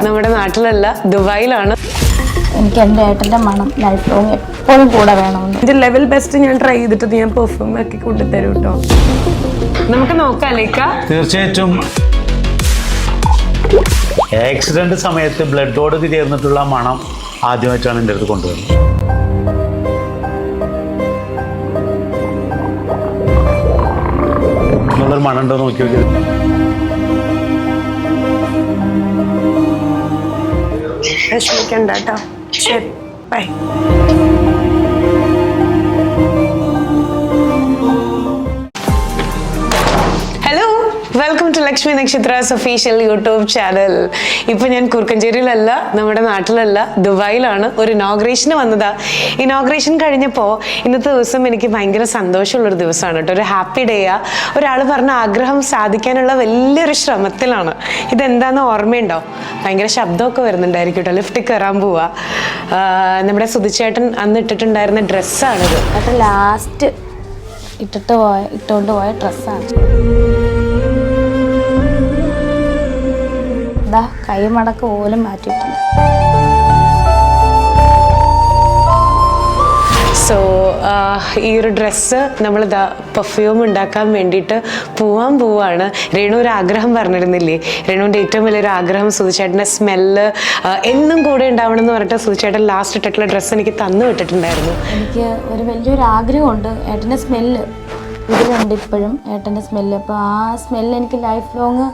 നമ്മുടെ നാട്ടിലല്ല, ദുബായിലാണ്. എനിക്ക് എൻ്റെ ഏട്ടൻ്റെ മണം ലൈഫ് ലോങ് എപ്പോഴും കൂടെ വേണമെന്ന്. എൻ്റെ ലെവൽ ബെസ്റ്റ് ഞാൻ ട്രൈ ചെയ്തിട്ട് ഞാൻ പെർഫ്യൂം ആക്കി കൊണ്ടുതരും കേട്ടോ. നമുക്ക് നോക്കാം ലേക്ക. തീർച്ചയായിട്ടും ആക്സിഡന്റ് സമയത്ത് ബ്ലഡോട് ചേർന്നിട്ടുള്ള മണം ആദ്യമായിട്ടാണ് എൻ്റെ അടുത്ത് കൊണ്ടുവരുന്നത്. നല്ലൊരു മണം ഉണ്ടോ നോക്കി നോക്കിയത്. വിഷമിക്കണ്ട കേട്ടോ. ശരി, bye. Hello, welcome to Lakshmi Nakshathra's official YouTube channel. ഇപ്പം ഞാൻ കുറുക്കഞ്ചേരിയിലല്ല, നമ്മുടെ നാട്ടിലല്ല, ദുബായിലാണ്. ഒരു ഇനോഗ്രേഷന് വന്നതാ. ഇനോഗ്രേഷൻ കഴിഞ്ഞപ്പോൾ ഇന്നത്തെ ദിവസം എനിക്ക് ഭയങ്കര സന്തോഷമുള്ളൊരു ദിവസമാണ് കേട്ടോ. ഒരു ഹാപ്പി ഡേയാ. ഒരാൾ പറഞ്ഞ ആഗ്രഹം സാധിക്കാനുള്ള വലിയൊരു ശ്രമത്തിലാണ്. ഇതെന്താണെന്ന് ഓർമ്മയുണ്ടോ? ഭയങ്കര ശബ്ദമൊക്കെ വരുന്നുണ്ടായിരിക്കും കേട്ടോ. ലിഫ്റ്റിൽ കയറാൻ പോവാ. നമ്മുടെ സുധിച്ചേട്ടൻ അന്ന് ഇട്ടിട്ടുണ്ടായിരുന്ന ഡ്രസ്സാണിത്. അത് ലാസ്റ്റ് ഇട്ടുകൊണ്ട് പോയ ഡ്രസ്സാണ്. ഇതാ കൈമടക്ക് പോലും മാറ്റിയിട്ടില്ല. സോ ഈ ഒരു ഡ്രസ്സ് നമ്മളിതാ പെർഫ്യൂം ഉണ്ടാക്കാൻ വേണ്ടിയിട്ട് പോവാണ്. രേണു ഒരു ആഗ്രഹം പറഞ്ഞിരുന്നില്ലേ? രേണുവിൻ്റെ ഏറ്റവും വലിയൊരു ആഗ്രഹം സുധിച്ചേട്ടൻ്റെ സ്മെല്ല് എന്നും കൂടെ ഉണ്ടാവണം എന്ന് പറഞ്ഞിട്ട് സുധിച്ചേട്ടൻ ലാസ്റ്റ് ഇട്ടിട്ടുള്ള ഡ്രസ്സ് എനിക്ക് തന്നു വിട്ടിട്ടുണ്ടായിരുന്നു. എനിക്ക് ഒരു വലിയൊരു ആഗ്രഹമുണ്ട്. ഏട്ടൻ്റെ സ്മെല്ല് ഇതിലുണ്ട് ഇപ്പോഴും, ഏട്ടൻ്റെ സ്മെല്ല്. അപ്പോൾ ആ സ്മെല്ല് എനിക്ക് ലൈഫ് ലോങ്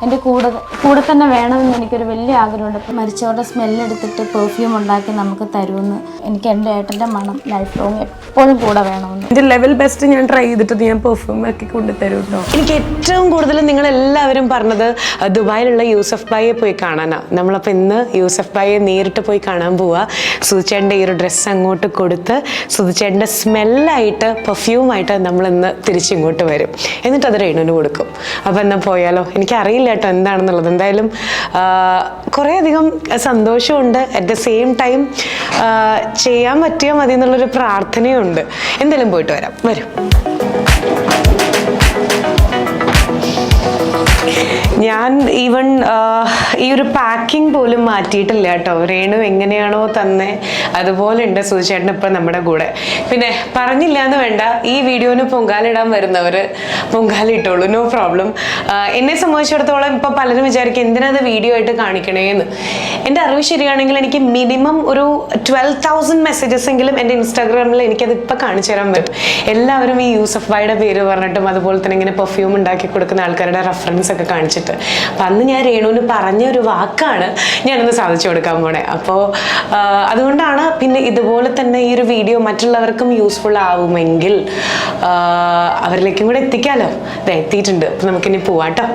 എൻ്റെ കൂടെ തന്നെ വേണമെന്ന് എനിക്കൊരു വലിയ ആഗ്രഹമുണ്ട്. അപ്പോൾ മരിച്ചവരുടെ സ്മെല്ലെടുത്തിട്ട് പെർഫ്യൂം ഉണ്ടാക്കി നമുക്ക് തരുമെന്ന്. എനിക്ക് എൻ്റെ ഏട്ടൻ്റെ മണം ലൈഫ് ലോങ് എപ്പോഴും കൂടെ വേണമെന്ന്. എൻ്റെ ലെവൽ ബെസ്റ്റ് ഞാൻ ട്രൈ ചെയ്തിട്ട് ഞാൻ പെർഫ്യൂം ആക്കി കൊണ്ടുതരും കേട്ടോ. എനിക്ക് ഏറ്റവും കൂടുതൽ നിങ്ങളെല്ലാവരും പറഞ്ഞത് ദുബായിലുള്ള യൂസഫ് ഭായിയെ പോയി കാണാനാണ്. നമ്മളപ്പോൾ ഇന്ന് യൂസഫ് ഭായിയെ നേരിട്ട് പോയി കാണാൻ പോവുക. സുധിച്ചേട്ടൻ്റെ ഈ ഒരു ഡ്രസ്സ് അങ്ങോട്ട് കൊടുത്ത് സുധിച്ചേട്ടൻ്റെ സ്മെല്ലായിട്ട് പെർഫ്യൂമായിട്ട് നമ്മളിന്ന് തിരിച്ചിങ്ങോട്ട് വരും. എന്നിട്ട് അത് രേണുവിന് കൊടുക്കും. അപ്പോൾ എന്നാൽ പോയാലോ? എനിക്കറിയില്ല കേട്ടോ എന്താണെന്നുള്ളത്. എന്തായാലും കുറേയധികം സന്തോഷമുണ്ട്. അറ്റ് ദ സെയിം ടൈം ചെയ്യാൻ പറ്റിയാൽ മതി എന്നുള്ളൊരു പ്രാർത്ഥനയുണ്ട്. എന്തായാലും പോയിട്ട് വരും. ഞാൻ ഈവൻ ഈ ഒരു പാക്കിംഗ് പോലും മാറ്റിയിട്ടില്ല കേട്ടോ. രേണു എങ്ങനെയാണോ തന്നെ അതുപോലെ ഉണ്ട് സുധിച്ചേട്ടൻ ഇപ്പം നമ്മുടെ കൂടെ. പിന്നെ പറഞ്ഞില്ല എന്ന് വേണ്ട, ഈ വീഡിയോന് പൊങ്കാലിടാൻ വരുന്നവർ പൊങ്കാലിട്ടോളൂ, നോ പ്രോബ്ലം. എന്നെ സംബന്ധിച്ചിടത്തോളം ഇപ്പം പലരും വിചാരിക്കും എന്തിനത് വീഡിയോ ആയിട്ട് കാണിക്കണേന്ന്. എൻ്റെ അറിവ് ശരിയാണെങ്കിൽ എനിക്ക് മിനിമം ഒരു 12,000 മെസ്സേജസ് എങ്കിലും എൻ്റെ ഇൻസ്റ്റാഗ്രാമിൽ എനിക്കത് ഇപ്പം കാണിച്ചു തരാൻ പറ്റും. എല്ലാവരും ഈ യൂസഫ് ഭായിയുടെ പേര് പറഞ്ഞിട്ടും അതുപോലെ തന്നെ ഇങ്ങനെ പെർഫ്യൂം ഉണ്ടാക്കി കൊടുക്കുന്ന ആൾക്കാരുടെ റെഫറൻസ് ഒക്കെ കാണിച്ചിട്ട്. അപ്പം അന്ന് ഞാൻ രേണുവിന് പറഞ്ഞ ഒരു വാക്കാണ് ഞാനൊന്ന് സാധിച്ചു കൊടുക്കാൻ പോണേ. അപ്പോൾ അതുകൊണ്ടാണ് പിന്നെ ഇതുപോലെ തന്നെ ഈ ഒരു വീഡിയോ മറ്റുള്ളവർക്കും യൂസ്ഫുൾ ആവുമെങ്കിൽ അവരിലേക്കും കൂടെ എത്തിക്കാമല്ലോ. ഇത് എത്തിയിട്ടുണ്ട്. അപ്പം നമുക്കിനി പോവാട്ടോ.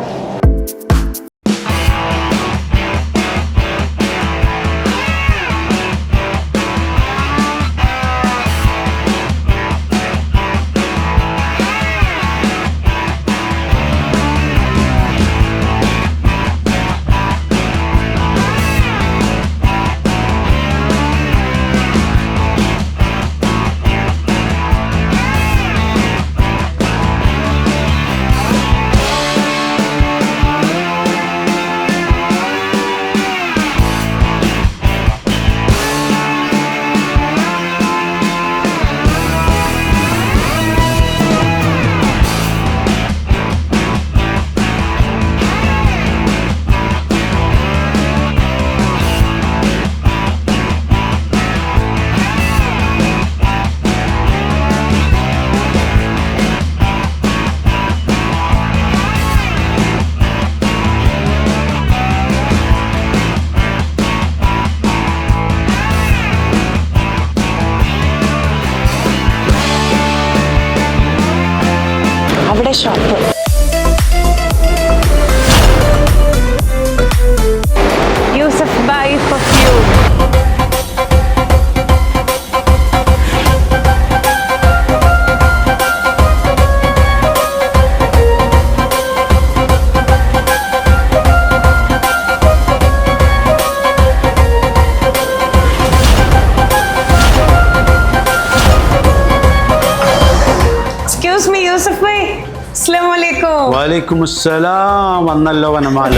അവിടെ shop. Yusuf bhai perfume. Excuse me Yusuf bhai. വലൈക്കും അസ്സലാം. വന്നല്ലോ വനമാല.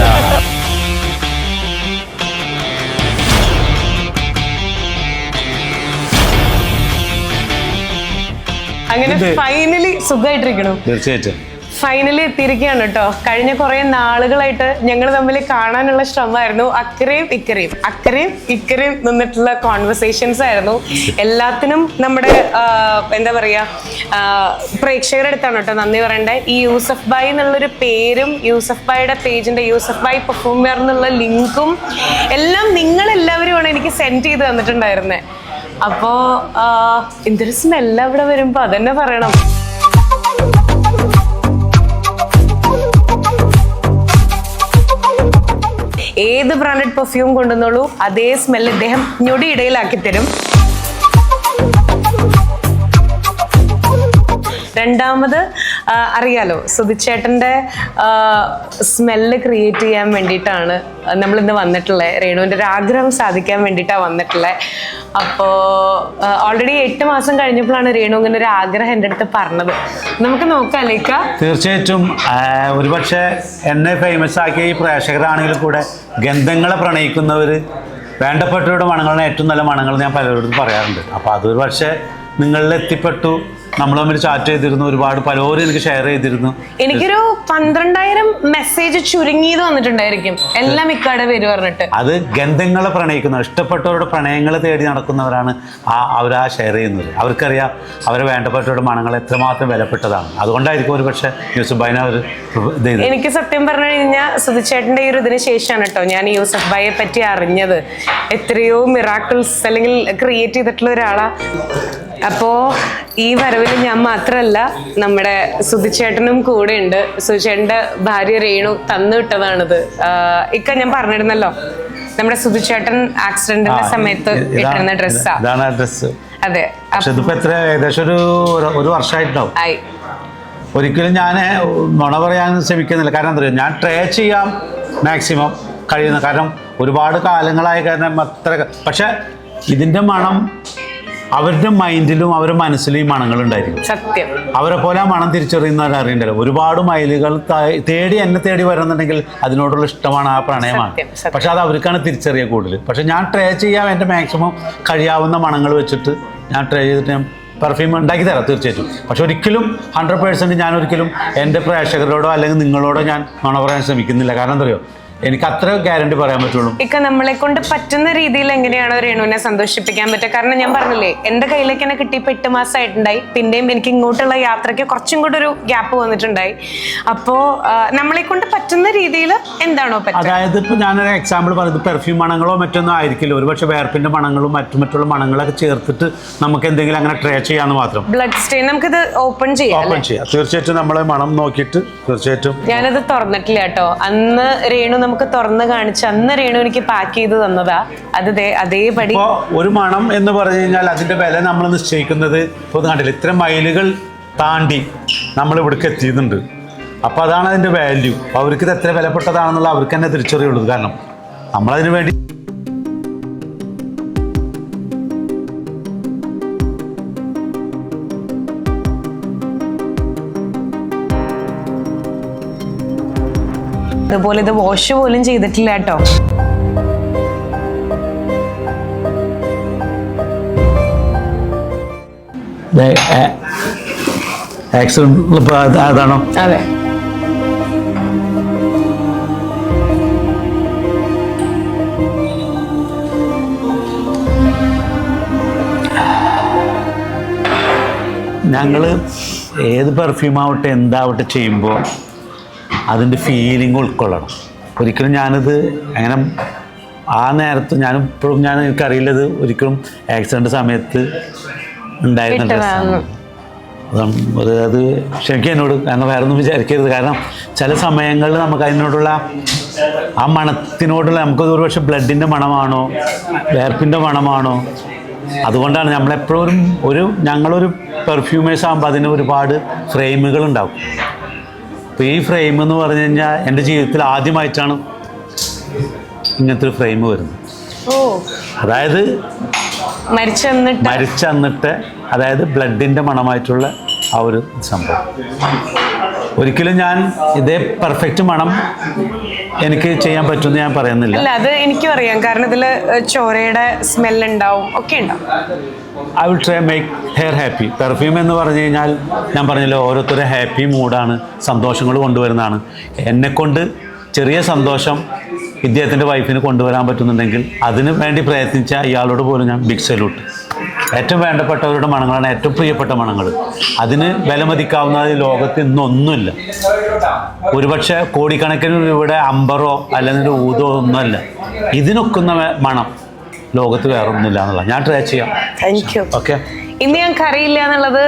അങ്ങനെ ഫൈനലി സുഖമായിട്ടിരിക്കണം. തീർച്ചയായിട്ടും ഫൈനലി എത്തിയിരിക്കുകയാണ് കേട്ടോ. കഴിഞ്ഞ കുറെ നാളുകളായിട്ട് ഞങ്ങൾ തമ്മിൽ കാണാനുള്ള ശ്രമമായിരുന്നു. അക്കരയും ഇക്കരയും നിന്നിട്ടുള്ള കോൺവെർസേഷൻസ് ആയിരുന്നു. എല്ലാത്തിനും നമ്മുടെ എന്താ പറയാ പ്രേക്ഷകരുടെ അടുത്താണ് കേട്ടോ നന്ദി പറയണ്ടേ. ഈ യൂസഫ് ഭായ് എന്നുള്ളൊരു പേരും യൂസഫ് ഭായിയുടെ പേജിന്റെ യൂസഫ് ഭായ് പെർഫോമർ എന്നുള്ള ലിങ്കും എല്ലാം നിങ്ങളെല്ലാവരുമാണ് എനിക്ക് സെൻഡ് ചെയ്ത് തന്നിട്ടുണ്ടായിരുന്നത്. അപ്പോ എന്തൊരു സ്മെല്ല അവിടെ വരുമ്പോ അതന്നെ പറയണം. ഏത് ബ്രാൻഡഡ് പെർഫ്യൂം കൊണ്ടുവന്നോളൂ അതേ സ്മെല്ല് ഇദ്ദേഹം ഞൊടിയിടയിലാക്കി തരും. രണ്ടാമത് അറിയാലോ സുധിച്ചേട്ടൻ്റെ സ്മെല്ല് ക്രിയേറ്റ് ചെയ്യാൻ വേണ്ടിയിട്ടാണ് നമ്മളിന്ന് വന്നിട്ടുള്ളത്. രേണുവിൻ്റെ ഒരു ആഗ്രഹം സാധിക്കാൻ വേണ്ടിയിട്ടാണ് വന്നിട്ടുള്ളത്. അപ്പോൾ ഓൾറെഡി 8 മാസം കഴിഞ്ഞപ്പോഴാണ് രേണു ഇങ്ങനെ ഒരു ആഗ്രഹം എൻ്റെ അടുത്ത് പറഞ്ഞത്. നമുക്ക് നോക്കാം ലേക്ക. തീർച്ചയായിട്ടും ഒരുപക്ഷെ എന്നെ ഫേമസ് ആക്കിയ ഈ പ്രേക്ഷകരാണെങ്കിൽ കൂടെ ഗന്ധങ്ങളെ പ്രണയിക്കുന്നവർ വേണ്ടപ്പെട്ടവരുടെ മണങ്ങളാണ് ഏറ്റവും നല്ല മണങ്ങൾ ഞാൻ പലരോടും പറയാറുണ്ട്. അപ്പോൾ അതൊരു പക്ഷേ നിങ്ങളിൽ എത്തിപ്പെട്ടു. നമ്മൾ തമ്മിൽ ചാറ്റ് ചെയ്തിരുന്നു, ഒരുപാട് പലരും എനിക്ക് ഷെയർ ചെയ്തിരുന്നു. എനിക്കൊരു 12,000 മെസ്സേജ് ചുരുങ്ങിയത് വന്നിട്ടുണ്ടായിരിക്കും, എല്ലാം ഇക്കാടെ പേര് പറഞ്ഞിട്ട്. അത് ഗന്ധങ്ങളെ പ്രണയിക്കുന്നവർ, ഇഷ്ടപ്പെട്ടവരുടെ പ്രണയങ്ങൾ തേടി നടക്കുന്നവരാണ് അവരാ ഷെയർ ചെയ്യുന്നത്. അവർക്കറിയാം അവരെ വേണ്ടപ്പെട്ടവരുടെ മണങ്ങൾ എത്രമാത്രം വിലപ്പെട്ടതാണ്. അതുകൊണ്ടായിരിക്കും ഒരു പക്ഷേ യൂസഫ് ഭായിനെ അവർ ഇത് ചെയ്തത്. എനിക്ക് സത്യം പറഞ്ഞു കഴിഞ്ഞാൽ സുധിച്ചേട്ടൻ്റെ ഈ ഒരു ഇതിന് ശേഷമാണ് കേട്ടോ ഞാൻ യൂസഫ് ഭായിയെ പറ്റി അറിഞ്ഞത്. എത്രയോ മിറാക്കിൾസ് അല്ലെങ്കിൽ ക്രിയേറ്റ് ചെയ്തിട്ടുള്ള ഒരാളാണ്. അപ്പോൾ ഈ വരവിൽ ഞാൻ മാത്രമല്ല, നമ്മുടെ സുധിച്ചേട്ടനും കൂടെ ഉണ്ട്. സുധിച്ചേട്ടൻ്റെ ഭാര്യ രേണു തന്നു വിട്ടതാണിത്. ഇക്ക ഞാൻ പറഞ്ഞിരുന്നല്ലോ നമ്മുടെ സുധിച്ചേട്ടൻ ആക്സിഡന്റിന്റെ സമയത്ത് ഇട്ടിരുന്ന ഡ്രസ്സാ. അതെ, ഇതിപ്പോ എത്ര ഏകദേശം ഒരു വർഷമായിട്ടുണ്ടാവും. ആയി. ഒരിക്കലും ഞാൻ നുണ പറയാൻ ശ്രമിക്കുന്നില്ല. കാരണം എന്താ പറയുക, ഞാൻ ട്രൈ ചെയ്യാം മാക്സിമം കഴിയുന്ന. കാരണം ഒരുപാട് കാലങ്ങളായ കാരണം അത്ര. പക്ഷെ ഇതിൻ്റെ മണം അവരുടെ മൈൻഡിലും അവരുടെ മനസ്സിലും ഈ മണങ്ങളുണ്ടായിരിക്കും. സത്യം. അവരെ പോലെ ആ മണം തിരിച്ചറിയുന്നവർ അറിയണ്ടല്ലോ. ഒരുപാട് മൈലുകൾ തേടി എന്നെ തേടി വരുന്നുണ്ടെങ്കിൽ അതിനോടുള്ള ഇഷ്ടമാണ്, ആ പ്രണയമാണ്. പക്ഷെ അത് അവർക്കാണ് തിരിച്ചറിയുക കൂടുതൽ. പക്ഷെ ഞാൻ ട്രൈ ചെയ്യാം എൻ്റെ മാക്സിമം കഴിയാവുന്ന മണങ്ങൾ വെച്ചിട്ട് ഞാൻ ട്രൈ ചെയ്തിട്ട് ഞാൻ പെർഫ്യൂം ഉണ്ടാക്കി തരാം തീർച്ചയായിട്ടും. പക്ഷെ ഒരിക്കലും 100% ഞാൻ ഒരിക്കലും എൻ്റെ പ്രേക്ഷകരോടോ അല്ലെങ്കിൽ നിങ്ങളോടോ ഞാൻ നുണ പറയാൻ ശ്രമിക്കുന്നില്ല. കാരണം എന്താ പറയുക, എനിക്ക് അത്ര ഗ്യാരണ്ടി പറയാൻ പറ്റുള്ളൂ. ഇക്ക നമ്മളെ കൊണ്ട് പറ്റുന്ന രീതിയിൽ എങ്ങനെയാണോ രേണുവിനെ സന്തോഷിപ്പിക്കാൻ പറ്റുക. കാരണം ഞാൻ പറഞ്ഞില്ലേ, എൻ്റെ കയ്യിലേക്ക് എന്നെ കിട്ടിയപ്പോൾ 8 മാസമായിട്ടുണ്ടായി. പിന്നെയും എനിക്ക് ഇങ്ങോട്ടുള്ള യാത്രയ്ക്ക് കുറച്ചും കൂടെ ഒരു ഗ്യാപ്പ് വന്നിട്ടുണ്ടായി. അപ്പോൾ നമ്മളെ കൊണ്ട് പറ്റുന്ന രീതിയിൽ എന്താണോ പറ്റുക. അതായത് ഇപ്പോൾ ഞാനൊരു എക്സാമ്പിൾ പറയുന്നത്, പെർഫ്യൂം മണങ്ങളോ മറ്റൊന്നും ആയിരിക്കില്ല. ഒരുപക്ഷെ വേർപ്പിൻ്റെ മണങ്ങളും മറ്റുള്ള മണങ്ങളൊക്കെ ചേർത്തിട്ട് നമുക്ക് എന്തെങ്കിലും അങ്ങനെ ട്രൈ ചെയ്യാമെന്ന് മാത്രം. ബ്ലഡ് സ്റ്റെയിൻ നമുക്കിത് ഓപ്പൺ ചെയ്യാം. തീർച്ചയായിട്ടും നമ്മളെ മണം നോക്കിയിട്ട് തീർച്ചയായിട്ടും. ഞാനത് തുറന്നിട്ടില്ല കേട്ടോ. അന്ന് രേണു നമുക്ക് തുറന്ന് കാണിച്ച് അന്ന് രേണു എനിക്ക് പാക്ക് ചെയ്ത് തന്നതാ. അത് അതേപടി. ഒരു മണം എന്ന് പറഞ്ഞു കഴിഞ്ഞാൽ അതിന്റെ വില നമ്മൾ നിശ്ചയിക്കുന്നത് ഇപ്പോൾ കണ്ടില്ല, ഇത്ര മൈലുകൾ താണ്ടി നമ്മൾ ഇവിടേക്ക് എത്തിയിട്ടുണ്ട്. അപ്പോൾ അതാണ് അതിന്റെ വാല്യൂ. അവർക്ക് ഇത് എത്ര വിലപ്പെട്ടതാണെന്നുള്ള അവർക്ക് തന്നെ തിരിച്ചറിയുള്ളൂ. കാരണം നമ്മളതിനു വേണ്ടി അതുപോലെ ഇത് വാഷ് പോലും ചെയ്തിട്ടില്ല കേട്ടോ. അതാണോ? അതെ. ഞങ്ങൾ ഏത് പെർഫ്യൂം ആവട്ടെ എന്താവട്ടെ ചെയ്യുമ്പോൾ അതിൻ്റെ ഫീലിംഗ് ഉൾക്കൊള്ളണം. ഒരിക്കലും ഞാനിത് അങ്ങനെ ആ നേരത്ത് ഞാനിപ്പോഴും എനിക്കറിയില്ലത് ഒരിക്കലും ആക്സിഡൻറ്റ് സമയത്ത് ഉണ്ടായിരുന്ന ഡ്രസ്സാണ്. അത് ക്ഷമിക്കുക എന്നോട്, കാരണം വേറെ ഒന്നും വിചാരിക്കരുത്. കാരണം ചില സമയങ്ങളിൽ നമുക്ക് അതിനോടുള്ള ആ മണത്തിനോടുള്ള നമുക്കത് ഒരുപക്ഷെ ബ്ലഡിൻ്റെ മണമാണോ വേർപ്പിൻ്റെ മണമാണോ, അതുകൊണ്ടാണ് നമ്മളെപ്പോഴും ഞങ്ങളൊരു പെർഫ്യൂമേഴ്സ് ആകുമ്പോൾ അതിന് ഒരുപാട് ഫ്രെയിമുകൾ ഉണ്ടാവും. അപ്പോൾ ഈ ഫ്രെയിം എന്ന് പറഞ്ഞു കഴിഞ്ഞാൽ എൻ്റെ ജീവിതത്തിൽ ആദ്യമായിട്ടാണ് ഇങ്ങനത്തെ ഒരു ഫ്രെയിം വരുന്നത്. അതായത് മരിച്ചന്നിട്ട് അതായത് ബ്ലഡിൻ്റെ മണമായിട്ടുള്ള ആ ഒരു സംഭവം. ഒരിക്കലും ഞാൻ ഇതേ പെർഫെക്റ്റ് മണം എനിക്ക് ചെയ്യാൻ പറ്റുമെന്ന് ഞാൻ പറയുന്നില്ല. അല്ല, അത് എനിക്കും അറിയാം, കാരണം ഇതിൽ ചോരയുടെ സ്മെല്ല് ഉണ്ടാവും, ഒക്കെ ഉണ്ടാവും. I will try make hair happy. Perfume എന്ന് പറഞ്ഞു കഴിഞ്ഞാൽ ഞാൻ പറഞ്ഞല്ലോ, ഓരോരുത്തരും ഹാപ്പി മൂഡാണ്, സന്തോഷങ്ങൾ കൊണ്ടുവരുന്നതാണ്. എന്നെക്കൊണ്ട് ചെറിയ സന്തോഷം ഇദ്ദേഹത്തിൻ്റെ വൈഫിന് കൊണ്ടുവരാൻ പറ്റുന്നുണ്ടെങ്കിൽ അതിന് വേണ്ടി പ്രയത്നിച്ച ഇയാളോട് പോലും ഞാൻ ബിഗ് സല്യൂട്ട്. ഏറ്റവും വേണ്ടപ്പെട്ടവരുടെ മണങ്ങളാണ് ഏറ്റവും പ്രിയപ്പെട്ട മണങ്ങൾ. അതിന് വിലമതിക്കാവുന്ന ലോകത്ത് ഇന്നൊന്നുമില്ല. ഒരുപക്ഷെ കോടിക്കണക്കിന് രൂപയുടെ അമ്പറോ അല്ലെങ്കിൽ ഊതോ ഒന്നുമല്ല, ഇതിനൊക്കുന്ന മണം ലോകത്ത് വേറെ ഒന്നുമില്ല എന്നുള്ള ഞാൻ ട്രൈ ചെയ്യാം. Thank you. ഓക്കെ, ഇന്ന് ഞങ്ങൾക്ക് അറിയില്ല എന്നുള്ളത്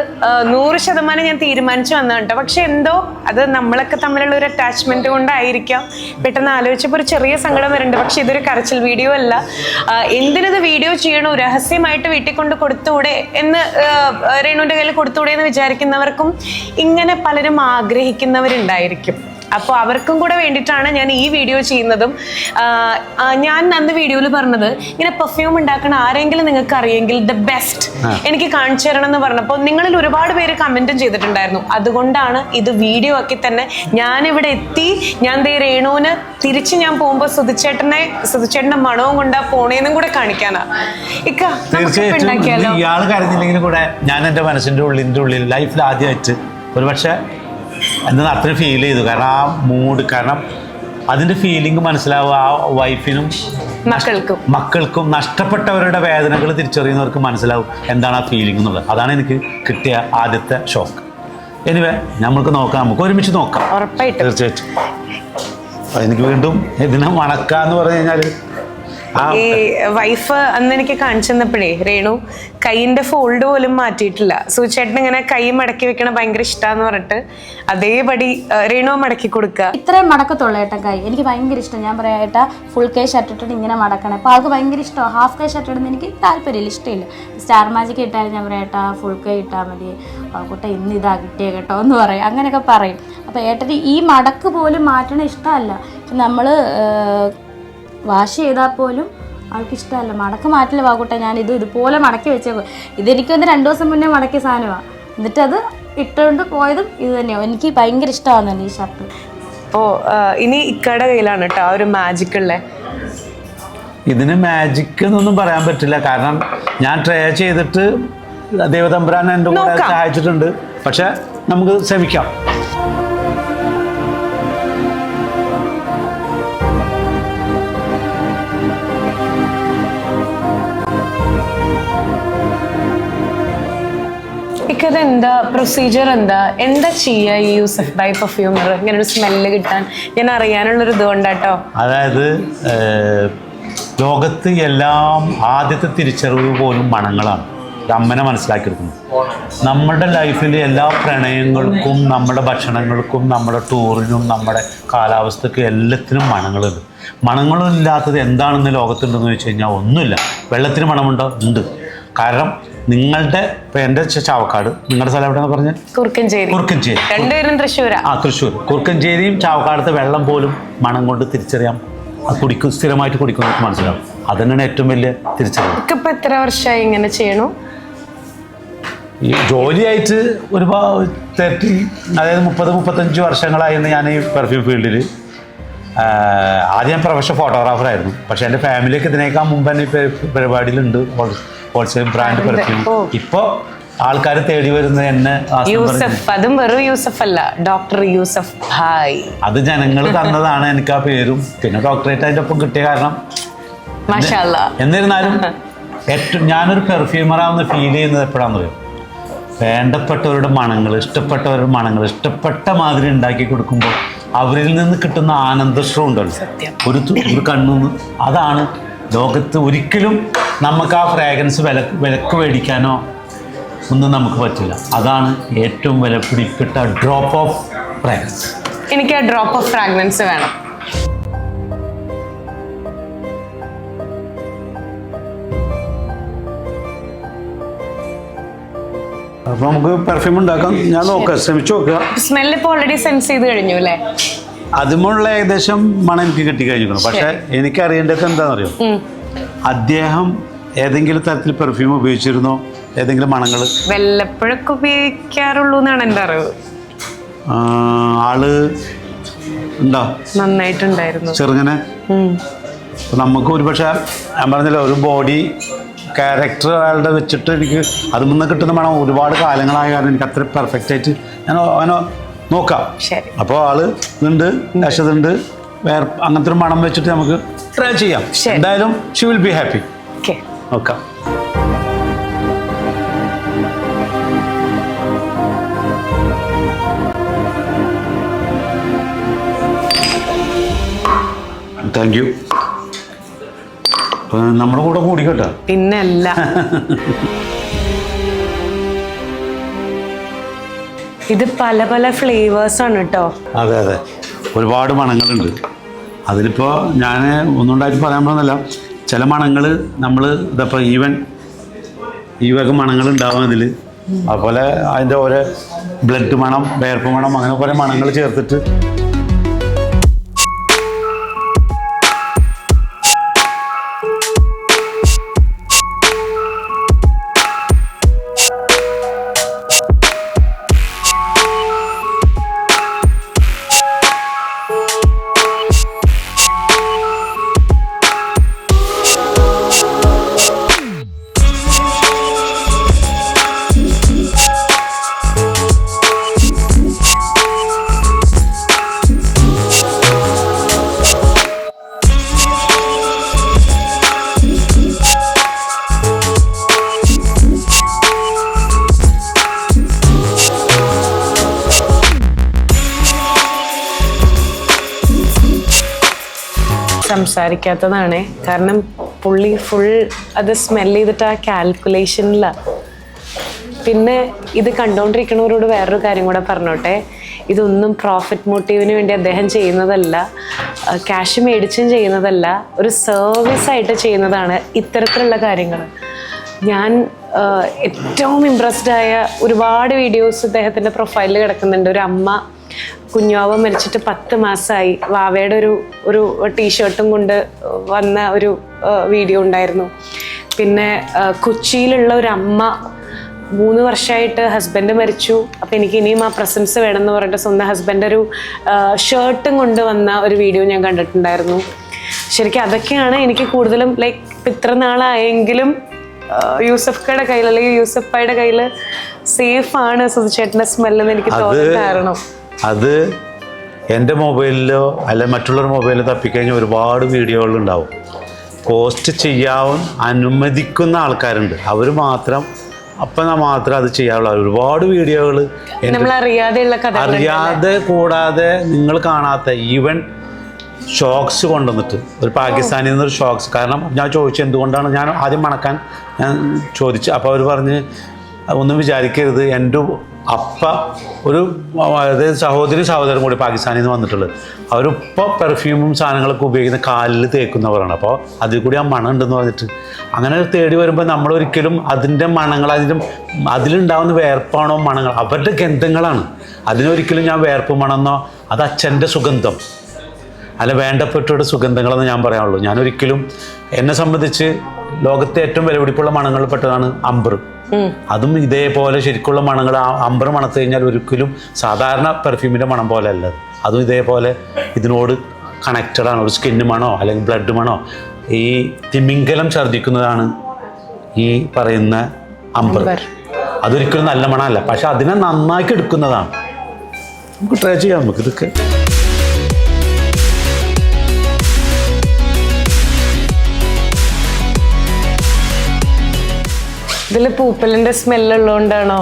100% ഞാൻ തീരുമാനിച്ചു വന്നു കേട്ടോ. പക്ഷെ എന്തോ അത് നമ്മളൊക്കെ തമ്മിലുള്ള ഒരു അറ്റാച്ച്മെന്റ് കൊണ്ടായിരിക്കാം, പെട്ടെന്ന് ആലോചിച്ചപ്പോൾ ഒരു ചെറിയ സങ്കടം വരുന്നുണ്ട്. പക്ഷെ ഇതൊരു കരച്ചിൽ വീഡിയോ അല്ല. എന്തിനത് വീഡിയോ ചെയ്യണോ, രഹസ്യമായിട്ട് വീട്ടിൽ കൊണ്ട് കൊടുത്തൂടെ എന്ന്, രേണുവിൻ്റെ കയ്യിൽ കൊടുത്തൂടെ എന്ന് വിചാരിക്കുന്നവർക്കും ഇങ്ങനെ പലരും ആഗ്രഹിക്കുന്നവരുണ്ടായിരിക്കും. അപ്പോൾ അവർക്കും കൂടെ വേണ്ടിയിട്ടാണ് ഞാൻ ഈ വീഡിയോ ചെയ്യുന്നതും. ഞാൻ അന്ന് വീഡിയോയിൽ പറഞ്ഞത്, ഇങ്ങനെ പെർഫ്യൂം ഉണ്ടാക്കണ ആരെങ്കിലും നിങ്ങൾക്ക് അറിയെങ്കിൽ ദ ബെസ്റ്റ് എനിക്ക് കാണിച്ചു തരണം എന്ന് പറഞ്ഞപ്പോൾ നിങ്ങളിൽ ഒരുപാട് പേര് കമൻറ്റും ചെയ്തിട്ടുണ്ടായിരുന്നു. അതുകൊണ്ടാണ് ഇത് വീഡിയോ ആക്കി തന്നെ ഞാനിവിടെ എത്തി. ഞാൻ ദേ രേണുവിന് തിരിച്ച് ഞാൻ പോകുമ്പോൾ സുധിച്ചേട്ടൻ്റെ മണവും കൊണ്ടാ പോണേന്നും കൂടെ കാണിക്കാനാ. തീർച്ചയായിട്ടും ഇയാൾ കരുതില്ലെങ്കിലും കൂടെ ഞാൻ എൻ്റെ മനസ്സിൻ്റെ ഉള്ളിൽ ലൈഫിൽ ആദ്യമായിട്ട് ഒരുപക്ഷെ എന്നാൽ അത്രയും ഫീൽ ചെയ്തു. കാരണം ആ മൂഡ്, കാരണം അതിൻ്റെ ഫീലിംഗ് മനസ്സിലാവുക ആ വൈഫിനും മക്കൾക്കും നഷ്ടപ്പെട്ടവരുടെ വേദനകൾ തിരിച്ചറിയുന്നവർക്ക് മനസ്സിലാവും എന്താണ് ആ ഫീലിംഗ് എന്നുള്ളത്. അതാണ് എനിക്ക് കിട്ടിയ ആദ്യത്തെ ഷോക്ക്. എനിവേ നമുക്ക് നോക്കാം, നമുക്ക് ഒരുമിച്ച് നോക്കാം. ഉറപ്പായിട്ടും, തീർച്ചയായിട്ടും. എനിക്ക് വീണ്ടും ഇതിനെ മണക്കാന്ന് പറഞ്ഞു കഴിഞ്ഞാൽ, ഈ വൈഫ് അന്ന് എനിക്ക് കാണിച്ചു തന്നപ്പോഴേ രേണു കൈയിന്റെ ഫോൾഡ് പോലും മാറ്റിയിട്ടില്ല. സുചേട്ടൻ ഇങ്ങനെ കൈ മടക്കി വെക്കണ ഭയങ്കര ഇഷ്ടാന്ന് പറഞ്ഞിട്ട് അതേപടി രേണു മടക്കി കൊടുക്കുക. ഇത്രയും മടക്കത്തുള്ള ഏട്ടാ കൈ എനിക്ക് ഭയങ്കര ഇഷ്ടം. ഞാൻ പറയാം ഏട്ടാ ഫുൾ കൈ ഷർട്ട് ഇട്ടിട്ട് ഇങ്ങനെ മടക്കണം. അപ്പോൾ ആൾക്ക് ഭയങ്കര ഇഷ്ടമാണ്. ഹാഫ് കൈ ഷർട്ട് ഇടുന്ന എനിക്ക് താല്പര്യമില്ല, ഇഷ്ടമില്ല. സ്റ്റാർ മാജിക് ഇട്ടാലും ഞാൻ പറയാം ഏട്ടാ ഫുൾ കൈ ഇട്ടാൽ മതി, കൂട്ട ഇന്ന് ഇതാ കിട്ടിയ കേട്ടോ എന്ന് പറയും, അങ്ങനെയൊക്കെ പറയും. അപ്പോൾ ഏട്ടന് ഈ മടക്ക് പോലും മാറ്റണ ഇഷ്ടമല്ല. നമ്മൾ വാഷ് ചെയ്താൽ പോലും ആൾക്ക് ഇഷ്ടമല്ല. മടക്ക് മാറ്റില്ല വാകൂട്ടെ, ഞാൻ ഇതുപോലെ മടക്കി വെച്ചേക്കും. ഇതെനിക്കൊന്ന് 2 ദിവസം മുന്നേ മടക്കിയ സാധനമാണ്. എന്നിട്ട് അത് ഇട്ടുകൊണ്ട് പോയതും ഇത് തന്നെയാണ്. എനിക്ക് ഭയങ്കര ഇഷ്ടമാകുന്നുണ്ട് ഈ ഷർട്ട്. അപ്പോൾ ഇനി ഇക്കയുടെ കയ്യിലാണ് കേട്ടോ ആ ഒരു മാജിക് ഉള്ളത്. ഇതിന് മാജിക് എന്നൊന്നും പറയാൻ പറ്റില്ല, കാരണം ഞാൻ ട്രൈ ചെയ്തിട്ട് ദേവതമ്പുരാൻ എൻ്റെ കൂടെ സഹായിച്ചിട്ടുണ്ട്. പക്ഷെ നമുക്ക് ശ്രമിക്കാം. എന്താ പ്രൊസീജിയർ, എന്താ ചെയ്യുക ഈ യൂസഫ് ബൈ പെർഫ്യൂമർ ഇങ്ങനെ ഒരു സ്മെല്ല് കിട്ടാൻ? ഞാൻ അറിയാനുള്ളൊരു ഇതുകൊണ്ടാട്ടോ. അതായത് ലോകത്ത് എല്ലാം ആദ്യത്തെ തിരിച്ചറിവ് പോലും മണങ്ങളാണ്. അമ്മനെ മനസ്സിലാക്കിയെടുക്കുന്നത്. നമ്മുടെ ലൈഫിൽ എല്ലാ പ്രണയങ്ങൾക്കും നമ്മുടെ ഭക്ഷണങ്ങൾക്കും നമ്മുടെ ടൂറിനും നമ്മുടെ കാലാവസ്ഥയ്ക്കും എല്ലാത്തിനും മണങ്ങളുണ്ട്. മണങ്ങളില്ലാത്തത് എന്താണെന്ന് ലോകത്തുണ്ടെന്ന് ചോദിച്ചു കഴിഞ്ഞാൽ ഒന്നുമില്ല. വെള്ളത്തിന് മണമുണ്ടോ? ഉണ്ട്. കാരണം നിങ്ങളുടെ ഇപ്പം എൻ്റെ ചാവക്കാട്, നിങ്ങളുടെ സ്ഥലം എവിടെയാണെന്ന് പറഞ്ഞാൽ കുറുക്കഞ്ചേരി. രണ്ടുപേരും തൃശ്ശൂരാ. തൃശ്ശൂർ. കുറുക്കഞ്ചേരിയും ചാവക്കാടത്തെ വെള്ളം പോലും മണം കൊണ്ട് തിരിച്ചറിയാം. സ്ഥിരമായിട്ട് കുടിക്കുന്നവർക്ക് മനസ്സിലാവും. അതുതന്നെയാണ് ഏറ്റവും വലിയ തിരിച്ചറിവ്. ഇപ്പം എത്ര വർഷമായി ഇങ്ങനെ ചെയ്യണു? ഈ ജോലിയായിട്ട് ഒരുപാട് 30-35 വർഷങ്ങളായിരുന്നു ഞാൻ ഈ പെർഫ്യൂം ഫീൽഡിൽ. ആദ്യം ഞാൻ പ്രൊഫഷണൽ ഫോട്ടോഗ്രാഫറായിരുന്നു. പക്ഷേ എൻ്റെ ഫാമിലിയൊക്കെ ഇതിനേക്കാൾ മുമ്പ് തന്നെ പരിപാടിയിലുണ്ട്, ഹോൾസെയിൽ ബ്രാൻഡ് പെർഫ്യൂം. ഇപ്പോൾ ആൾക്കാർ തേടി വരുന്നത് എന്നെ. യൂസഫ്, അതും വെറും യൂസഫ് അല്ല, ഡോക്ടർ യൂസഫ് ഭായ്. അത് ജനങ്ങൾ തന്നതാണ് എനിക്ക് ആ പേരും. പിന്നെ ഡോക്ടറേറ്റ് അതിൻ്റെ ഒപ്പം കിട്ടിയ കാരണം. എന്നിരുന്നാലും ഏറ്റവും ഞാനൊരു പെർഫ്യൂമറാണെന്ന് ഫീൽ ചെയ്യുന്നത് എപ്പോഴാണെന്ന് പറയും, വേണ്ടപ്പെട്ടവരുടെ മണങ്ങൾ, ഇഷ്ടപ്പെട്ടവരുടെ മണങ്ങൾ ഇഷ്ടപ്പെട്ട മാതിരി ഉണ്ടാക്കി കൊടുക്കുമ്പോൾ അവരിൽ നിന്ന് കിട്ടുന്ന ആനന്ദശ്രം ഉണ്ടല്ലോ, ഒരു കണ്ണുന്ന്. അതാണ് ലോകത്ത് ഒരിക്കലും നമുക്ക് ആ ഫ്രാഗ്രൻസ് വിലക്ക് മേടിക്കാനോ ഒന്നും നമുക്ക് പറ്റില്ല. അതാണ് ഏറ്റവും വിലപിടിപ്പെട്ട ഡ്രോപ്പ് ഓഫ് ഫ്രാഗ്രൻസ്. എനിക്ക് ആ ഡ്രോപ്പ് ഓഫ് ഫ്രാഗ്രൻസ് വേണം. അപ്പോൾ നമുക്ക് പെർഫ്യൂം ഉണ്ടാക്കാം. ഞാൻ നോക്കാം, ശ്രമിച്ചു നോക്കുക. സ്മെല്ല് ഇപ്പോൾ ഓൾറെഡി സെൻസ് ചെയ്ത് കഴിഞ്ഞു അല്ലേ? അതുമുള്ള ഏകദേശം മണം എനിക്ക് കിട്ടിക്കഴിഞ്ഞിരിക്കണം. പക്ഷെ എനിക്കറിയേണ്ടത് എന്താണെന്നറിയോ, അദ്ദേഹം ഏതെങ്കിലും തരത്തിൽ പെർഫ്യൂം ഉപയോഗിച്ചിരുന്നോ? ഏതെങ്കിലും മണങ്ങൾ? വല്ലപ്പോഴൊക്കെ ഉപയോഗിക്കാറുള്ളൂ എന്നാണ് എൻ്റെ അറിവ്. ആള് ഉണ്ടോ നന്നായിട്ടുണ്ടായിരുന്നു. ചെറുങ്ങനെ. നമുക്ക് ഒരുപക്ഷെ ഞാൻ പറഞ്ഞല്ലോ, ഒരു ബോഡി ക്യാരക്ടർ അയാളുടെ വെച്ചിട്ട് എനിക്ക് അതിൽ നിന്ന് കിട്ടുന്ന മണം ഒരുപാട് കാലങ്ങളായ കാരണം എനിക്ക് അത്ര പെർഫെക്റ്റ് ആയിട്ട് ഞാൻ അവനെ നോക്കാം. അപ്പോൾ ആള് ഇതുണ്ട്, ദശതുണ്ട്, വേറെ അങ്ങനത്തെ ഒരു മണം വെച്ചിട്ട് നമുക്ക് ട്രൈ ചെയ്യാം. എന്തായാലും ഷി വിൽ ബി ഹാപ്പി. നോക്കാം. Thank you. നമ്മുടെ കൂടെ കൂടിക്കോട്ടെ. പിന്നല്ല. ഇത് പല പല ഫ്ലേവേഴ്സ് ആണ് കേട്ടോ. അതെ അതെ, ഒരുപാട് മണങ്ങളുണ്ട്. അതിലിപ്പോൾ ഞാൻ ഒന്നുണ്ടായിട്ട് പറയാൻ പോകുന്നില്ല. ചില മണങ്ങൾ നമ്മൾ ഇതപ്പോൾ ഈ വക മണങ്ങൾ ഉണ്ടാവും അതിൽ. അതുപോലെ അതിൻ്റെ ഓരോ ബ്ലഡ് മണം, വേർപ്പ് മണം, അങ്ങനെ കുറേ മണങ്ങൾ ചേർത്തിട്ട് സംസാരിക്കാത്തതാണ് കാരണം പുള്ളി ഫുൾ അത് സ്മെല് ചെയ്തിട്ട് ആ കാൽക്കുലേഷനിലാണ്. പിന്നെ ഇത് കണ്ടുകൊണ്ടിരിക്കുന്നവരോട് വേറൊരു കാര്യം കൂടെ പറഞ്ഞോട്ടെ, ഇതൊന്നും പ്രോഫിറ്റ് മോട്ടീവിന് വേണ്ടി അദ്ദേഹം ചെയ്യുന്നതല്ല, ക്യാഷ് മേടിച്ചും ചെയ്യുന്നതല്ല, ഒരു സർവീസായിട്ട് ചെയ്യുന്നതാണ് ഇത്തരത്തിലുള്ള കാര്യങ്ങൾ. ഞാൻ ഏറ്റവും ഇമ്പ്രസ്ഡ് ആയ ഒരുപാട് വീഡിയോസ് അദ്ദേഹത്തിൻ്റെ പ്രൊഫൈലിൽ കിടക്കുന്നുണ്ട്. ഒരു അമ്മ കുഞ്ഞാവ മരിച്ചിട്ട് 10 മാസമായി, വാവയുടെ ഒരു ടീഷർട്ടും കൊണ്ട് വന്ന ഒരു വീഡിയോ ഉണ്ടായിരുന്നു. പിന്നെ കൊച്ചിയിലുള്ള ഒരു അമ്മ 3 വർഷമായിട്ട് ഹസ്ബൻഡ് മരിച്ചു, അപ്പം എനിക്ക് ഇനിയും ആ പ്രസൻസ് വേണമെന്ന് പറഞ്ഞിട്ട് സ്വന്തം ഹസ്ബൻഡ് ഒരു ഷർട്ടും കൊണ്ട് വന്ന ഒരു വീഡിയോ ഞാൻ കണ്ടിട്ടുണ്ടായിരുന്നു. ശരിക്കും അതൊക്കെയാണ് എനിക്ക് കൂടുതലും ഇത്ര നാളായെങ്കിലും യൂസഫ്ക്കയുടെ കയ്യിൽ അല്ലെങ്കിൽ യൂസഫായുടെ കയ്യിൽ സേഫാണ് സുധിച്ചേട്ടൻ്റെ സ്മെല്ലെന്ന് എനിക്ക് തോന്നുന്ന കാരണം അത് എൻ്റെ മൊബൈലിലോ അല്ല മറ്റുള്ളവരുടെ മൊബൈലിൽ തപ്പിക്കഴിഞ്ഞാൽ ഒരുപാട് വീഡിയോകളുണ്ടാവും. പോസ്റ്റ് ചെയ്യാൻ അനുവദിക്കുന്ന ആൾക്കാരുണ്ട്, അവർ മാത്രം അത് ചെയ്യാറുള്ള ഒരുപാട് വീഡിയോകൾ അറിയാതെ കൂടാതെ നിങ്ങൾ കാണാത്ത ഈവൻ ഷോക്സ് കൊണ്ടുവന്നിട്ട് ഒരു പാകിസ്ഥാനിൽ നിന്നൊരു ഷോക്സ്. കാരണം ഞാൻ ചോദിച്ചു എന്തുകൊണ്ടാണ്, ഞാൻ ആദ്യം മണക്കാൻ ഞാൻ ചോദിച്ചു. അപ്പോൾ അവർ പറഞ്ഞ് ഒന്നും വിചാരിക്കരുത്, എൻ്റെ അപ്പ ഒരു അതായത് സഹോദരൻ കൂടി പാകിസ്ഥാനിൽ നിന്ന് വന്നിട്ടുള്ളത്, അവരിപ്പോൾ പെർഫ്യൂമും സാധനങ്ങളൊക്കെ ഉപയോഗിക്കുന്ന കാലിൽ തേക്കുന്നവരാണ്. അപ്പോൾ അതിൽ കൂടി ആ മണം ഉണ്ടെന്ന് പറഞ്ഞിട്ട് അങ്ങനെ തേടി വരുമ്പോൾ നമ്മളൊരിക്കലും അതിൻ്റെ മണങ്ങൾ അതിലുണ്ടാവുന്ന വേർപ്പാണോ മണങ്ങൾ അവരുടെ ഗന്ധങ്ങളാണ്. അതിനൊരിക്കലും ഞാൻ വേർപ്പ് മണമെന്നോ അത് അച്ഛൻ്റെ സുഗന്ധം അല്ല വേണ്ടപ്പെട്ടവരുടെ സുഗന്ധങ്ങളെന്ന് ഞാൻ പറയാനുള്ളൂ. ഞാനൊരിക്കലും എന്നെ സംബന്ധിച്ച് ലോകത്തെ ഏറ്റവും വിലപിടിപ്പുള്ള മണങ്ങളിൽ പെട്ടതാണ് അംബർ. അതും ഇതേപോലെ ശരിക്കുള്ള മണങ്ങൾ. അംബർ മണത്ത് കഴിഞ്ഞാൽ ഒരിക്കലും സാധാരണ പെർഫ്യൂമിൻ്റെ മണം പോലെ അല്ല, അതും ഇതേപോലെ ഇതിനോട് കണക്റ്റഡാണ്. ഒരു സ്കിന്ന് മണോ അല്ലെങ്കിൽ ബ്ലഡ് മണോ. ഈ തിമിംഗലം ഛർദ്ദിക്കുന്നതാണ് ഈ പറയുന്ന അംബർ. അതൊരിക്കലും നല്ല മണമല്ല, പക്ഷെ അതിനെ നന്നാക്കി എടുക്കുന്നതാണ്. നമുക്ക് ട്രൈ ചെയ്യാം. നമുക്ക് ഇതൊക്കെ ഇതിൽ പൂപ്പലിൻ്റെ സ്മെല്ലുള്ളതുകൊണ്ടാണോ?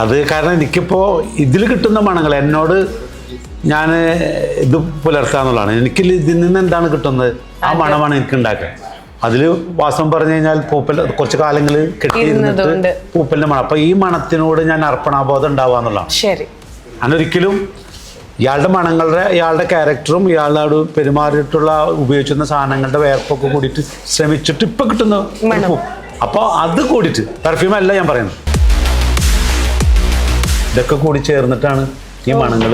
അത് കാരണം എനിക്കിപ്പോൾ ഇതിൽ കിട്ടുന്ന മണങ്ങൾ എന്നോട് ഞാൻ ഇത് പുലർത്താന്നുള്ളതാണ്. എനിക്ക് ഇതിൽ നിന്ന് എന്താണ് കിട്ടുന്നത്, ആ മണമാണ് എനിക്ക് ഉണ്ടാക്കുക. അതിൽ വാസ്തവം പറഞ്ഞു കഴിഞ്ഞാൽ പൂപ്പൽ കുറച്ച് കാലങ്ങൾ കെട്ടിയിരുന്നിട്ട് പൂപ്പലിൻ്റെ മണം. അപ്പോൾ ഈ മണത്തിനോട് ഞാൻ അർപ്പണാബോധം ഉണ്ടാവുക എന്നുള്ളതാണ്. ശരി. ഞാനൊരിക്കലും ഇയാളുടെ മണങ്ങളുടെ ഇയാളുടെ ക്യാരക്ടറും ഇയാളുടെ പെരുമാറിയിട്ടുള്ള ഉപയോഗിച്ചിരുന്ന സാധനങ്ങളുടെ വേർപ്പൊക്കെ കൂടിയിട്ട് ശ്രമിച്ചിട്ട് ഇപ്പം കിട്ടുന്ന അപ്പോൾ അത് കൂടിയിട്ട് പെർഫ്യൂം അല്ല ഞാൻ പറയുന്നത്, ഇതൊക്കെ കൂടി ചേർന്നിട്ടാണ് ഈ മണങ്ങൾ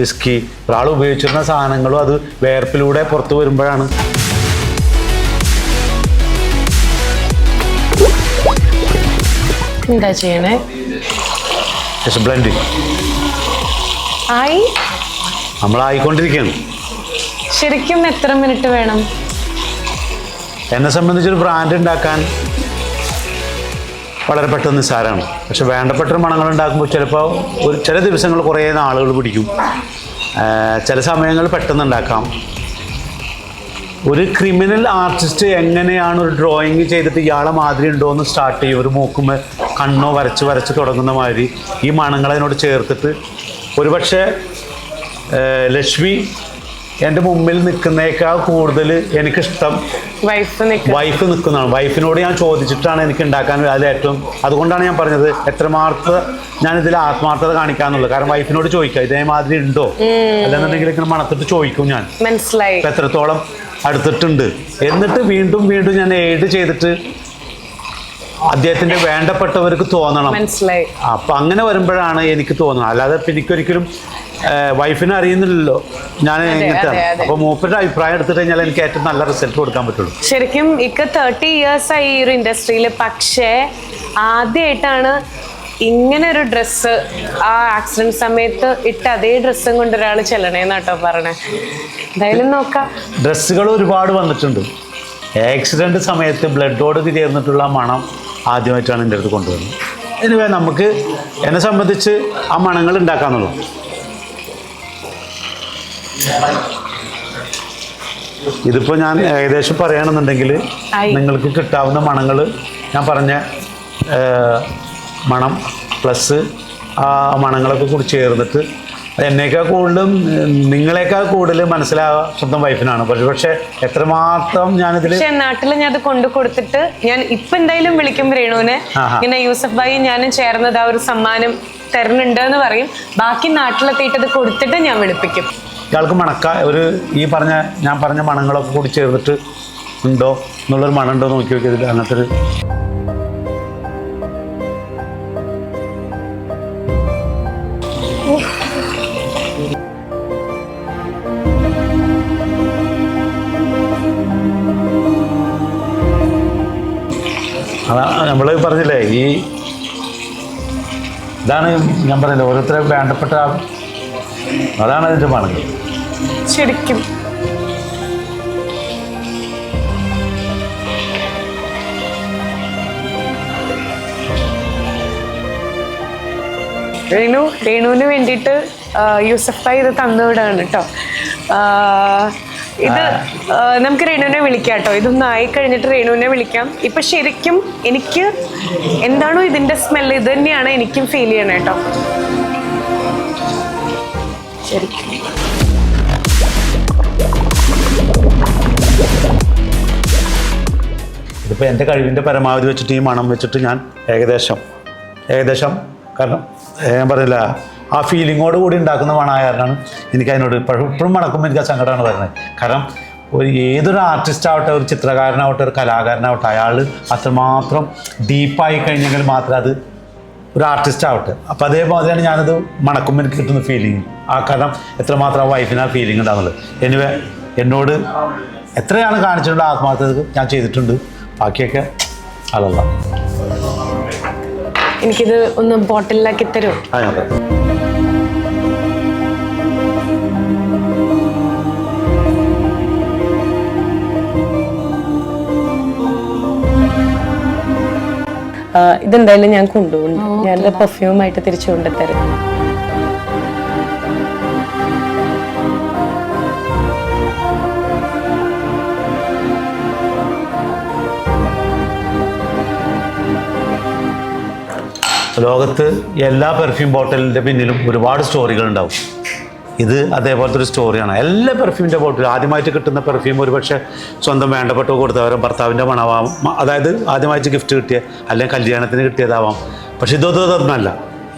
വിസ്കി ഒരാൾ ഉപയോഗിച്ചിരുന്ന സാധനങ്ങളും അത് വേർപ്പിലൂടെ പുറത്തു വരുമ്പോഴാണ്. എന്താ ചെയ്യണേ? ബ്ലെൻഡിങ് ആയി നമ്മളായിക്കൊണ്ടിരിക്കുകയാണ്. ശരിക്കും എത്ര മിനിറ്റ് വേണം? എന്നെ സംബന്ധിച്ചൊരു ബ്രാൻഡ് ഉണ്ടാക്കാൻ വളരെ പെട്ടെന്ന് നിസ്സാരമാണ്. പക്ഷെ വേണ്ടപ്പെട്ട മണങ്ങൾ ഉണ്ടാക്കുമ്പോൾ ചിലപ്പോൾ ചില ദിവസങ്ങൾ കുറേ നാളുകൾ പിടിക്കും, ചില സമയങ്ങൾ പെട്ടെന്ന് ഉണ്ടാക്കാം. ഒരു ക്രിമിനൽ ആർട്ടിസ്റ്റ് എങ്ങനെയാണ് ഒരു ഡ്രോയിങ് ചെയ്തിട്ട് ഇയാളെ മാതിരി ഉണ്ടോ എന്ന് സ്റ്റാർട്ട് ചെയ്യും. ഒരു മൂക്കുമ്പോൾ കണ്ണോ വരച്ച് തുടങ്ങുന്ന മാതിരി ഈ മണങ്ങളതിനോട് ചേർത്തിട്ട് ഒരുപക്ഷെ ലക്ഷ്മി എൻ്റെ മുമ്പിൽ നിൽക്കുന്നേക്കാൾ കൂടുതൽ എനിക്കിഷ്ടം വൈഫ് നിൽക്കുന്നതാണ്. വൈഫിനോട് ഞാൻ ചോദിച്ചിട്ടാണ് എനിക്ക് ഉണ്ടാക്കാൻ ഏറ്റവും, അതുകൊണ്ടാണ് ഞാൻ പറഞ്ഞത് എത്രമാത്രം ഞാനിതിൽ ആത്മാർത്ഥത കാണിക്കാന്നുള്ളത്. കാരണം വൈഫിനോട് ചോദിക്കാം ഇതേമാതിരി ഉണ്ടോ, അല്ലെന്നുണ്ടെങ്കിൽ ഇങ്ങനെ മണത്തിട്ട് ചോദിക്കും ഞാൻ മനസ്സിലായി എത്രത്തോളം അടുത്തിട്ടുണ്ട്. എന്നിട്ട് വീണ്ടും വീണ്ടും ഞാൻ എയ്ഡ് ചെയ്തിട്ട് അദ്ദേഹത്തിന്റെ വേണ്ടപ്പെട്ടവർക്ക് തോന്നണം. മനസ്സിലായി. അപ്പൊ അങ്ങനെ വരുമ്പോഴാണ് എനിക്ക് തോന്നുന്നത്. അല്ലാതെ എനിക്കൊരിക്കലും വൈഫിനെ അറിയുന്നില്ലല്ലോ ഞാൻ എങ്ങനത്തെ. അപ്പൊ മൂപ്പരുടെ അഭിപ്രായം എടുത്തിട്ട് കഴിഞ്ഞാൽ എനിക്ക് ഏറ്റവും നല്ല റിസൾട്ട് കൊടുക്കാൻ പറ്റുള്ളൂ. ശരിക്കും 30 years ആയി ഈ ഒരു ഇൻഡസ്ട്രിയിൽ. പക്ഷേ ആദ്യമായിട്ടാണ് ഇങ്ങനെ ഒരു ഡ്രസ്സ് ആ ആക്സിഡന്റ് സമയത്ത് ഇട്ട അതേ ഡ്രസ്സും കൊണ്ട് ഒരാൾ ചെല്ലണേന്നാട്ടോ പറഞ്ഞേ. എന്തായാലും നോക്കാം. ഡ്രസ്സുകൾ ഒരുപാട് വന്നിട്ടുണ്ട്. ആക്സിഡന്റ് സമയത്ത് ബ്ലഡോട് ചേർന്നിട്ടുള്ള മണം ആദ്യമായിട്ടാണ് എൻ്റെ അടുത്ത് കൊണ്ടുവരുന്നത്. എനിവേ നമുക്ക് എന്നെ സംബന്ധിച്ച് ആ മണങ്ങൾ ഉണ്ടാക്കാന്നുള്ളൂ. ഇതിപ്പോൾ ഞാൻ ഏകദേശം പറയുകയാണെന്നുണ്ടെങ്കിൽ നിങ്ങൾക്ക് കിട്ടാവുന്ന മണങ്ങൾ ഞാൻ പറഞ്ഞ മണം പ്ലസ് ആ മണങ്ങളൊക്കെ കൂടി ചേർന്നിട്ട് എന്നേക്കാൾ കൂടുതലും നിങ്ങളെക്കാൾ കൂടുതൽ മനസ്സിലാവുക സ്വന്തം വൈഫിനാണ്. പക്ഷെ എത്രമാത്രം ഞാനിതിൽ നാട്ടിൽ ഞാൻ അത് കൊണ്ടു കൊടുത്തിട്ട് ഞാൻ ഇപ്പൊ എന്തായാലും വിളിക്കും രേണുവിനെ. ഇങ്ങനെ യൂസഫ് ഭായി ഞാനും ചേർന്നത് ആ ഒരു സമ്മാനം തരുന്നുണ്ട് എന്ന് പറയും. ബാക്കി നാട്ടിലെത്തിയിട്ട് അത് കൊടുത്തിട്ട് ഞാൻ വിളിപ്പിക്കും. ഇയാൾക്ക് ഞാൻ പറഞ്ഞ മണങ്ങളൊക്കെ കൂടി ചേർന്നിട്ട് ഉണ്ടോ എന്നുള്ളൊരു മണം ഉണ്ടോ നോക്കി നോക്കിയതിൽ അങ്ങനത്തെ ഒരു നമ്മൾ പറഞ്ഞില്ലേ ഇതാണ് ഞാൻ പറഞ്ഞില്ലേ ഓരോരുത്തരെ വേണ്ടപ്പെട്ട അതാണ് അതിൻ്റെ മണങ്ങൾ. ശരിക്കും രേണുവിന് വേണ്ടിയിട്ട് യൂസഫ് ഭായി ഇത് തന്നുവിടാണ് കേട്ടോ. ഇത് നമുക്ക് രേണുവിനെ വിളിക്കാം കേട്ടോ. ഇതൊന്നും ആയി കഴിഞ്ഞിട്ട് രേണുവിനെ വിളിക്കാം. ഇപ്പൊ ശരിക്കും എനിക്ക് എന്താണോ ഇതിന്റെ സ്മെല്ല് ഇത് തന്നെയാണ് എനിക്കും ഫീൽ ചെയ്യണേ കേട്ടോ. ശരിക്കും ഇതിപ്പോൾ എൻ്റെ കഴിവിൻ്റെ പരമാവധി വെച്ചിട്ട് ഈ മണം വെച്ചിട്ട് ഞാൻ ഏകദേശം കാരണം ഞാൻ പറയില്ല ആ ഫീലിങ്ങോട് കൂടി ഉണ്ടാക്കുന്ന മണമായ കാരണമാണ് എനിക്ക് അതിനോട് ഇപ്പോഴും മണക്കുമ്പോൾ എനിക്ക് ആ സങ്കടമാണ് വരുന്നത്. കാരണം ഏതൊരു ആർട്ടിസ്റ്റ് ആവട്ടെ, ഒരു ചിത്രകാരനാവട്ടെ, ഒരു കലാകാരനാവട്ടെ, അയാൾ അത്രമാത്രം ഡീപ്പായി കഴിഞ്ഞെങ്കിൽ മാത്രമേ അത് ഒരു ആർട്ടിസ്റ്റ് ആവട്ടെ. അപ്പോൾ അതേമാതിരിയാണ് ഞാനത് മണക്കുമ്പോൾ എനിക്ക് കിട്ടുന്ന ഫീലിംഗ്. ആ കാരണം എത്രമാത്രം ആ വൈഫിന് ആ ഫീലിംഗ് ഉണ്ടാകുന്നത്. എനിവേ എന്നോട് എത്രയാണ് കാണിച്ചിട്ടുള്ള ആത്മാർത്ഥത ഞാൻ ചെയ്തിട്ടുണ്ട്. ബാക്കിയൊക്കെ അതല്ല. എനിക്കിത് ഒന്ന് ബോട്ടിലാക്കി തരുമോ? ഇതെന്തായാലും ഞാൻ കൊണ്ടുപോകുന്നു. ഞാനത് പെർഫ്യൂമായിട്ട് തിരിച്ചു കൊണ്ടുതരും. ലോകത്ത് എല്ലാ പെർഫ്യൂം ബോട്ടിലിൻ്റെ പിന്നിലും ഒരുപാട് സ്റ്റോറികൾ ഉണ്ടാവും. ഇത് അതേപോലത്തെ ഒരു സ്റ്റോറിയാണ്. എല്ലാ പെർഫ്യൂമിൻ്റെ ബോട്ടിലും ആദ്യമായിട്ട് കിട്ടുന്ന പെർഫ്യൂം ഒരുപക്ഷെ സ്വന്തം വേണ്ടപ്പെട്ട കൊടുത്തവരും ഭർത്താവിൻ്റെ മണമാവാം, അതായത് ആദ്യമായിട്ട് ഗിഫ്റ്റ് കിട്ടിയ അല്ലെങ്കിൽ കല്യാണത്തിന് കിട്ടിയതാവാം. പക്ഷെ ഇതൊന്നല്ല.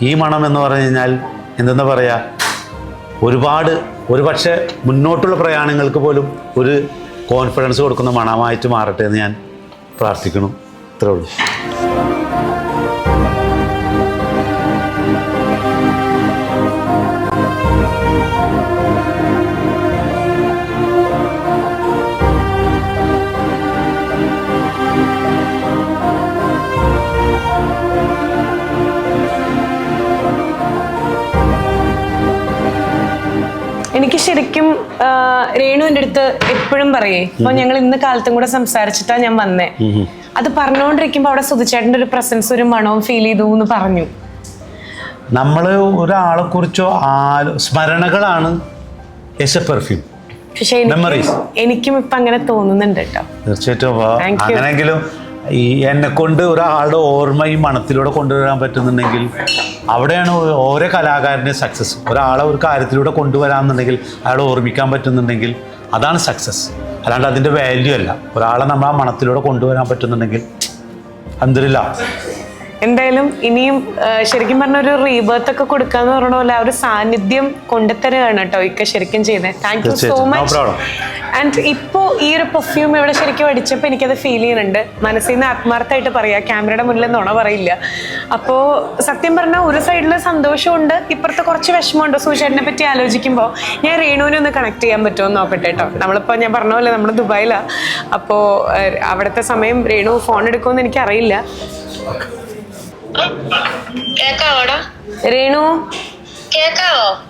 ഈ മണം എന്ന് പറഞ്ഞു കഴിഞ്ഞാൽ എന്തെന്ന് പറയുക, ഒരുപക്ഷെ മുന്നോട്ടുള്ള പ്രയാണങ്ങൾക്ക് പോലും ഒരു കോൺഫിഡൻസ് കൊടുക്കുന്ന മണമായിട്ട് മാറട്ടെ എന്ന് ഞാൻ പ്രാർത്ഥിക്കുന്നു. ഇത്രേ ഉള്ളൂ. രേണു എൻ്റെ അടുത്ത് എപ്പോഴും പറയേ, ഇപ്പൊ ഞങ്ങൾ ഇന്ന് കാലത്തും കൂടെ സംസാരിച്ചിട്ടാ ഞാൻ വന്നേ. അത് പറഞ്ഞുകൊണ്ടിരിക്കുമ്പോ അവിടെ സുധിച്ചേട്ടൻ്റെ ഒരു പ്രസൻസ്, ഒരു മണവും ഫീൽ ചെയ്തു എന്ന് പറഞ്ഞു. നമ്മള് ഒരാളെ കുറിച്ചോ സ്മരണകളാണ് എസ് എ പെർഫ്യൂം. പക്ഷെ എനിക്കും ഇപ്പൊ അങ്ങനെ തോന്നുന്നുണ്ട് കേട്ടോ. തീർച്ചയായിട്ടും അങ്ങനെയെങ്കിലും ഈ എന്നെ കൊണ്ട് ഒരാളുടെ ഓർമ്മ ഈ മണത്തിലൂടെ കൊണ്ടുവരാൻ പറ്റുന്നുണ്ടെങ്കിൽ അവിടെയാണ് ഓരോ കലാകാരൻ്റെ സക്സസ്. ഒരാളെ ഒരു കാര്യത്തിലൂടെ കൊണ്ടുവരാമെന്നുണ്ടെങ്കിൽ അയാളെ ഓർമ്മിക്കാൻ പറ്റുന്നുണ്ടെങ്കിൽ അതാണ് സക്സസ്. അല്ലാണ്ട് അതിൻ്റെ വാല്യൂ അല്ല. ഒരാളെ നമ്മൾ ആ മണത്തിലൂടെ കൊണ്ടുവരാൻ പറ്റുന്നുണ്ടെങ്കിൽ അൽഹംദുലില്ലാഹ്. എന്തായാലും ഇനിയും ശരിക്കും പറഞ്ഞ ഒരു റീബർത്ത് ഒക്കെ കൊടുക്കാന്ന് പറഞ്ഞ പോലെ ആ ഒരു സാന്നിധ്യം കൊണ്ടുതരുകയാണ് കേട്ടോ ഇക്ക ശരിക്കും ചെയ്തത്. Thank you so much. And ഇപ്പോൾ ഈ ഒരു പെർഫ്യൂം ഇവിടെ ശരിക്കും അടിച്ചപ്പോൾ എനിക്കത് ഫീൽ ചെയ്യുന്നുണ്ട്. മനസ്സിൽ നിന്ന് ആത്മാർത്ഥമായിട്ട് പറയാം, ക്യാമറയുടെ മുന്നിൽ നുണ പറയില്ല. അപ്പോൾ സത്യം പറഞ്ഞാൽ ഒരു സൈഡിൽ സന്തോഷമുണ്ട്, ഇപ്പുറത്തെ കുറച്ച് വിഷമമുണ്ട്. സുചേട്ടനെ പറ്റി ആലോചിക്കുമ്പോൾ ഞാൻ രേണുവിനെ ഒന്ന് കണക്ട് ചെയ്യാൻ പറ്റുമോ എന്ന് നോക്കട്ടെ കേട്ടോ. നമ്മളിപ്പോൾ ഞാൻ പറഞ്ഞ പോലെ നമ്മൾ ദുബായിലാണ്. അപ്പോൾ അവിടുത്തെ സമയം രേണു ഫോൺ എടുക്കുമെന്ന് എനിക്കറിയില്ല. രേണു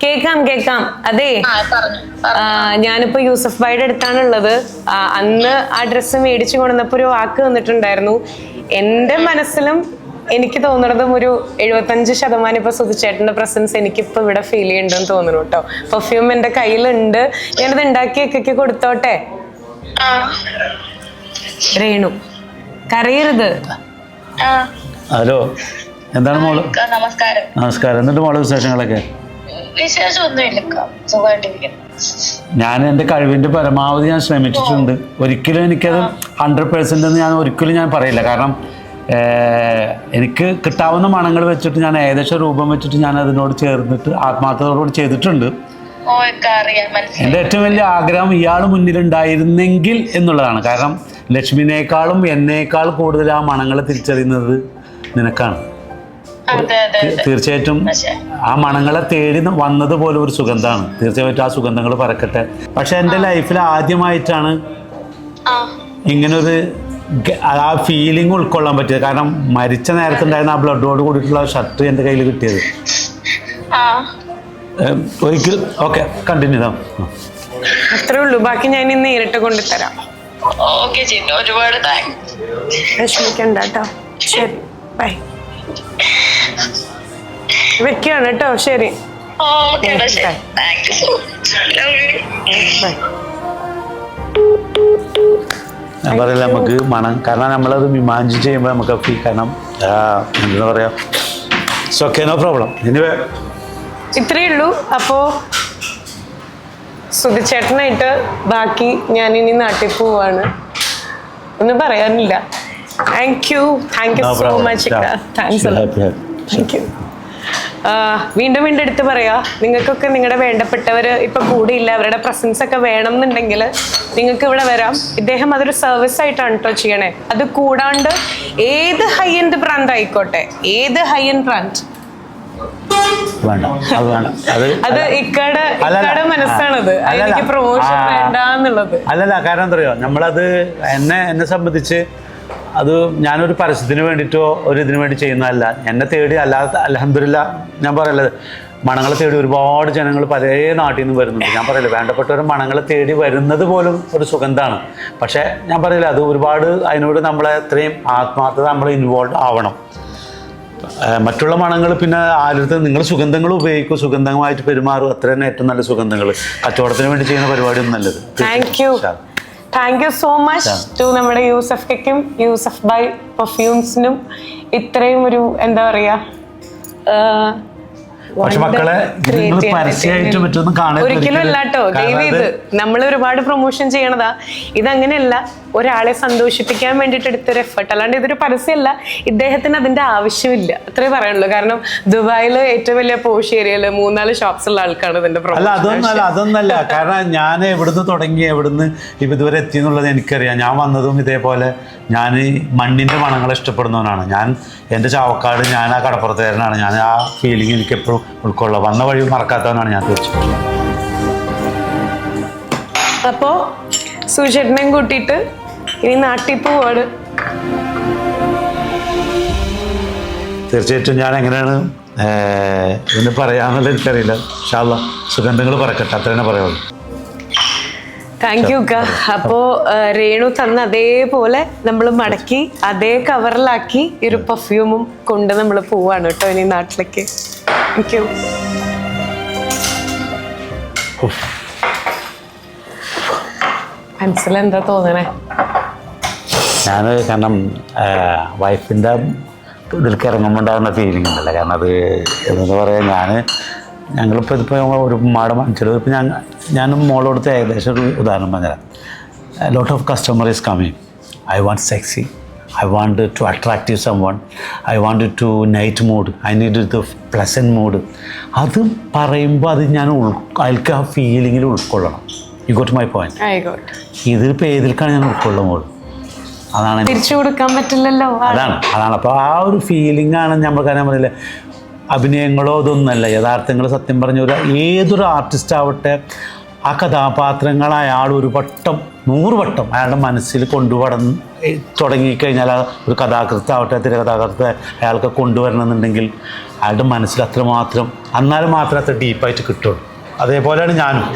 കേക്കാം. അതെ, ഞാനിപ്പോ യൂസഫ് ഭായിയുടെ അടുത്താണുള്ളത്. അന്ന് ആ ഡ്രസ്സ് മേടിച്ചു കൊണ്ടുവന്നപ്പോ ഒരു വാക്ക് തന്നിട്ടുണ്ടായിരുന്നു. എന്റെ മനസ്സിലും എനിക്ക് തോന്നുന്നതും ഒരു 75% ഇപ്പൊ സുധിച്ചേട്ടന്റെ പ്രസൻസ് എനിക്കിപ്പോ ഇവിടെ ഫീൽ ചെയ്യുന്നുണ്ടെന്ന് തോന്നുന്നു കേട്ടോ. പെർഫ്യൂം എന്റെ കയ്യിലുണ്ട്, ഞാനത് ഉണ്ടാക്കി കൊടുത്തോട്ടെ. രേണു കരയരുത്. ഹലോ, എന്താണ് മോള്? നമസ്കാരം. എന്നിട്ട് മോളെ വിശേഷങ്ങളൊക്കെ? ഞാൻ എൻ്റെ കഴിവിൻ്റെ പരമാവധി ഞാൻ ശ്രമിച്ചിട്ടുണ്ട്. ഒരിക്കലും എനിക്കത് 100% എന്ന് ഞാൻ ഒരിക്കലും പറയില്ല. കാരണം എനിക്ക് കിട്ടാവുന്ന മണങ്ങൾ വെച്ചിട്ട് ഞാൻ ഏകദേശം രൂപം വെച്ചിട്ട് ഞാൻ അതിനോട് ചേർന്നിട്ട് ആത്മാർത്ഥതയോട് ചെയ്തിട്ടുണ്ട്. എൻ്റെ ഏറ്റവും വലിയ ആഗ്രഹം ഇയാൾ മുന്നിലുണ്ടായിരുന്നെങ്കിൽ എന്നുള്ളതാണ്. കാരണം ലക്ഷ്മിനേക്കാളും എന്നേക്കാൾ കൂടുതൽ ആ മണങ്ങളെ തിരിച്ചറിയുന്നത് നിനക്കാണ്. തീർച്ചയായിട്ടും ആ മണങ്ങളെ തേടി വന്നതുപോലെ ഒരു സുഗന്ധമാണ്. തീർച്ചയായിട്ടും ആ സുഗന്ധങ്ങൾ പറക്കട്ടെ. പക്ഷെ എൻ്റെ ലൈഫിൽ ആദ്യമായിട്ടാണ് ഇങ്ങനൊരു ആ ഫീലിംഗ് ഉൾക്കൊള്ളാൻ പറ്റിയത്. കാരണം മരിച്ച നേരത്തുണ്ടായിരുന്ന ആ ബ്ലഡോട് കൂടിയിട്ടുള്ള ഷർട്ട് എൻ്റെ കയ്യിൽ കിട്ടിയത്. ഒരിക്കൽ ഓക്കെ കണ്ടിന്യൂ ചെയ്താൽ അത്രേ ഉള്ളൂ. ബാക്കി ഞാൻ ഇന്ന് നേരിട്ട് കൊണ്ടുതരാം. ഒരുപാട് വിഷമിക്കണ്ട കേട്ടോ. ശരി, ബൈ. വെക്കാണ് കേട്ടോ. ശരി, ഞാൻ പറയില്ല നമുക്ക് മണം. കാരണം നമ്മളത് ഇമാജിൻ ചെയ്യുമ്പോൾ നമുക്ക് ഫീൽ. കാരണം എന്താ പറയാ, it's okay, no problem. Anyway ഇത്രയേ ഉള്ളൂ. അപ്പോ സുധിച്ചേട്ടനായിട്ട് ബാക്കി ഞാൻ ഇനി നാട്ടിൽ പോവാണ്. ഒന്നും പറയാനില്ല. Thank you so much. Thank you. വീണ്ടും എടുത്ത് പറയാ, നിങ്ങൾക്കൊക്കെ നിങ്ങളുടെ വേണ്ടപ്പെട്ടവര് ഇപ്പൊ കൂടിയില്ല, അവരുടെ പ്രസൻസ് ഒക്കെ വേണം എന്നുണ്ടെങ്കിൽ നിങ്ങൾക്ക് ഇവിടെ വരാം. ഇദ്ദേഹം അതൊരു സർവീസ് ആയിട്ടാണ് കേട്ടോ ചെയ്യണേ. അത് കൂടാണ്ട് ഏത് ഹൈ എൻഡ് ബ്രാൻഡ് ആയിക്കോട്ടെ, ഏത് ഹൈ എൻഡ് ബ്രാൻഡ് അത് ഇക്കടെ മനസ്സാണത്. എനിക്ക് പ്രൊമോഷൻ വേണ്ടെന്നുള്ളത് അല്ലല്ല. കാരണം എന്താ പറയുക, നമ്മളത് എന്നെ സംബന്ധിച്ച് അത് ഞാനൊരു പരസ്യത്തിന് വേണ്ടിയിട്ടോ ഒരു ഇതിനു വേണ്ടി ചെയ്യുന്നതല്ല. എന്നെ തേടി അല്ലാതെ അൽഹംദുലില്ലാഹ് ഞാൻ പറയല്ലത്, മണങ്ങളെ തേടി ഒരുപാട് ജനങ്ങൾ പല നാട്ടിൽ നിന്ന് വരുന്നുണ്ട്. ഞാൻ പറയില്ല, വേണ്ടപ്പെട്ടവർ മണങ്ങളെ തേടി വരുന്നത് പോലും ഒരു സുഗന്ധമാണ്. പക്ഷേ ഞാൻ പറയില്ല, അത് ഒരുപാട് അതിനോട് നമ്മളെ അത്രയും ആത്മാർത്ഥത നമ്മൾ ഇൻവോൾവ് ആവണം. മറ്റുള്ള മണങ്ങൾ പിന്നെ ആരുടെ നിങ്ങൾ സുഗന്ധങ്ങൾ ഉപയോഗിക്കും, സുഗന്ധമായിട്ട് പെരുമാറും, അത്ര തന്നെ ഏറ്റവും നല്ല സുഗന്ധങ്ങൾ. കച്ചവടത്തിന് വേണ്ടി ചെയ്യുന്ന പരിപാടിയൊന്നും നല്ലത്. Thank you so much to നമ്മുടെ യൂസഫ്ക്കും യൂസഫ് ബൈ പെർഫ്യൂംസിനും ഇത്രയും ഒരു എന്താ പറയാ പക്ഷെ മക്കളെ പരസ്യമായിട്ട് മറ്റൊന്നും കാണാൻ ഒരിക്കലും അല്ലാട്ടോ. ദയവ് ഇത് നമ്മൾ ഒരുപാട് പ്രൊമോഷൻ ചെയ്യണതാ. ഇതങ്ങനെയല്ല, ഒരാളെ സന്തോഷിപ്പിക്കാൻ വേണ്ടിയിട്ട് എടുത്തൊരു എഫർട്ട്. അല്ലാണ്ട് ഇതൊരു പരസ്യമല്ല. ഇദ്ദേഹത്തിന് അതിന്റെ ആവശ്യമില്ല, അത്രേ പറയാനുള്ളൂ. കാരണം ദുബായില് ഏറ്റവും വലിയ പോഷ് ഏരിയയില് 3-4 ഷോപ്സ് ഉള്ള ആൾക്കാണ് ഇതിന്റെ പ്രൊമോഷൻ. അതൊന്നല്ല. കാരണം ഞാൻ എവിടുന്ന് തുടങ്ങി എവിടുന്ന് ഇതുവരെ എത്തി എന്നുള്ളത് എനിക്കറിയാം. ഞാൻ വന്നതും ഇതേപോലെ ഞാൻ മണ്ണിന്റെ മണങ്ങളെ ഇഷ്ടപ്പെടുന്നവനാണ്. ഞാൻ എൻ്റെ ചാവക്കാട്, ഞാൻ ആ കടപ്പുറത്തുകാരനാണ്. ഞാൻ ആ ഫീലിംഗ് എനിക്ക് എപ്പോഴും ഉൾക്കൊള്ളുക. വന്ന വഴി മറക്കാത്തവനാണ് ഞാൻ തീർച്ചയായിട്ടും. അപ്പോ സുചേട്ടനെയും കൂട്ടിയിട്ട് ഇനി നാട്ടിൽ പോവാണ്. തീർച്ചയായിട്ടും ഞാൻ എങ്ങനെയാണ് ഇതിന് പറയാന്നുള്ളത് എനിക്കറിയില്ല. ഇൻഷാ അല്ലാഹ് സുഗന്ധങ്ങൾ പറക്കട്ടെ, അത്ര തന്നെ പറയുള്ളൂ. താങ്ക് യു ക. അപ്പോ രേണു തന്ന അതേപോലെ നമ്മൾ മടക്കി അതേ കവറിലാക്കി ഈ ഒരു പെർഫ്യൂമും കൊണ്ട് നമ്മൾ പോവാണ് കേട്ടോ ഇനി നാട്ടിലേക്ക്. Thank you. മനസ്സിലെന്താ തോന്നണേ? ഞാൻ കാരണം വൈഫിൻ്റെ ഇതിലേക്ക് ഇറങ്ങുമ്പോൾ ഉണ്ടാകുന്ന ഫീലിംഗ് ഉണ്ടല്ലോ. കാരണം അത് എന്താ പറയുക, ഞങ്ങളിപ്പോൾ ഇതിപ്പോൾ ഒരു മാഡം ചിലപ്പോൾ ഞാൻ മോളോടുത്ത് ഏകദേശം ഒരു ഉദാഹരണം പറഞ്ഞുതരാം. Lot of customer is coming. I want sexy, I want to attractive someone, I want to night mood, I need the pleasant mood. അത് പറയുമ്പോൾ അത് ഞാൻ അയാൾക്ക് ആ ഫീലിങ്ങിൽ ഉൾക്കൊള്ളണം. You got my point. ഇതിലിപ്പോൾ ഏതിലേക്കാണ് ഞാൻ ഉൾക്കൊള്ളുമ്പോൾ അതാണ് തിരിച്ചു കൊടുക്കാൻ പറ്റില്ലല്ലോ. അതാണ് അപ്പോൾ ആ ഒരു ഫീലിംഗാണ് നമ്മൾ കാരണം പറയില്ല. അഭിനയങ്ങളോ ഇതൊന്നുമല്ല, യഥാർത്ഥങ്ങൾ സത്യം പറഞ്ഞ ഏതൊരു ആർട്ടിസ്റ്റ് ആവട്ടെ, ആ കഥാപാത്രങ്ങൾ അയാൾ ഒരു വട്ടം 100 വട്ടം അയാളുടെ മനസ്സിൽ തുടങ്ങിക്കഴിഞ്ഞാൽ, ആ ഒരു കഥാകൃത്താവട്ടെ തിരകഥാകൃത്ത് അയാൾക്ക് കൊണ്ടുവരണമെന്നുണ്ടെങ്കിൽ അയാളുടെ മനസ്സിൽ അത്രമാത്രം, എന്നാലും മാത്രമേ അത്ര ഡീപ്പായിട്ട് കിട്ടുള്ളൂ. അതേപോലെയാണ് ഞാനും.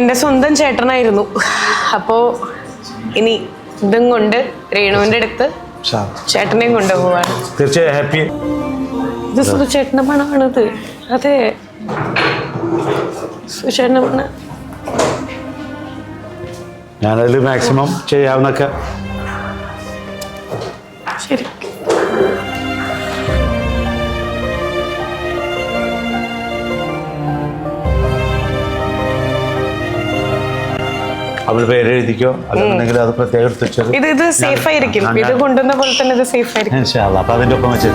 എൻ്റെ സ്വന്തം ചേട്ടനായിരുന്നു. അപ്പോൾ ഇനി ഇതും കൊണ്ട് രേണുവിൻ്റെ അടുത്ത് ചേട്ടനെയും കൊണ്ടുപോവാണ്. തീർച്ചയായും ഹാപ്പി. ഇത് സുചേട്ടൻ്റെ മണമാണിത്. അതെ, സുചേട്ടൻ്റെ മണ. ഞാനതിൽ മാക്സിമം ചെയ്യാവുന്നൊക്കെ. ശരി. അവൾ പേര് എഴുതിക്കോ, അല്ലെന്നുണ്ടെങ്കിൽ അത് പ്രത്യേകം എടുത്ത് വെച്ചത്. ഇത് സേഫ് ആയിരിക്കും. ഇത് കൊണ്ടുവന്ന പോലെ തന്നെ ഇത് സേഫ് ആയിരിക്കും. അപ്പോൾ അതിൻ്റെ ഒപ്പം വെച്ച്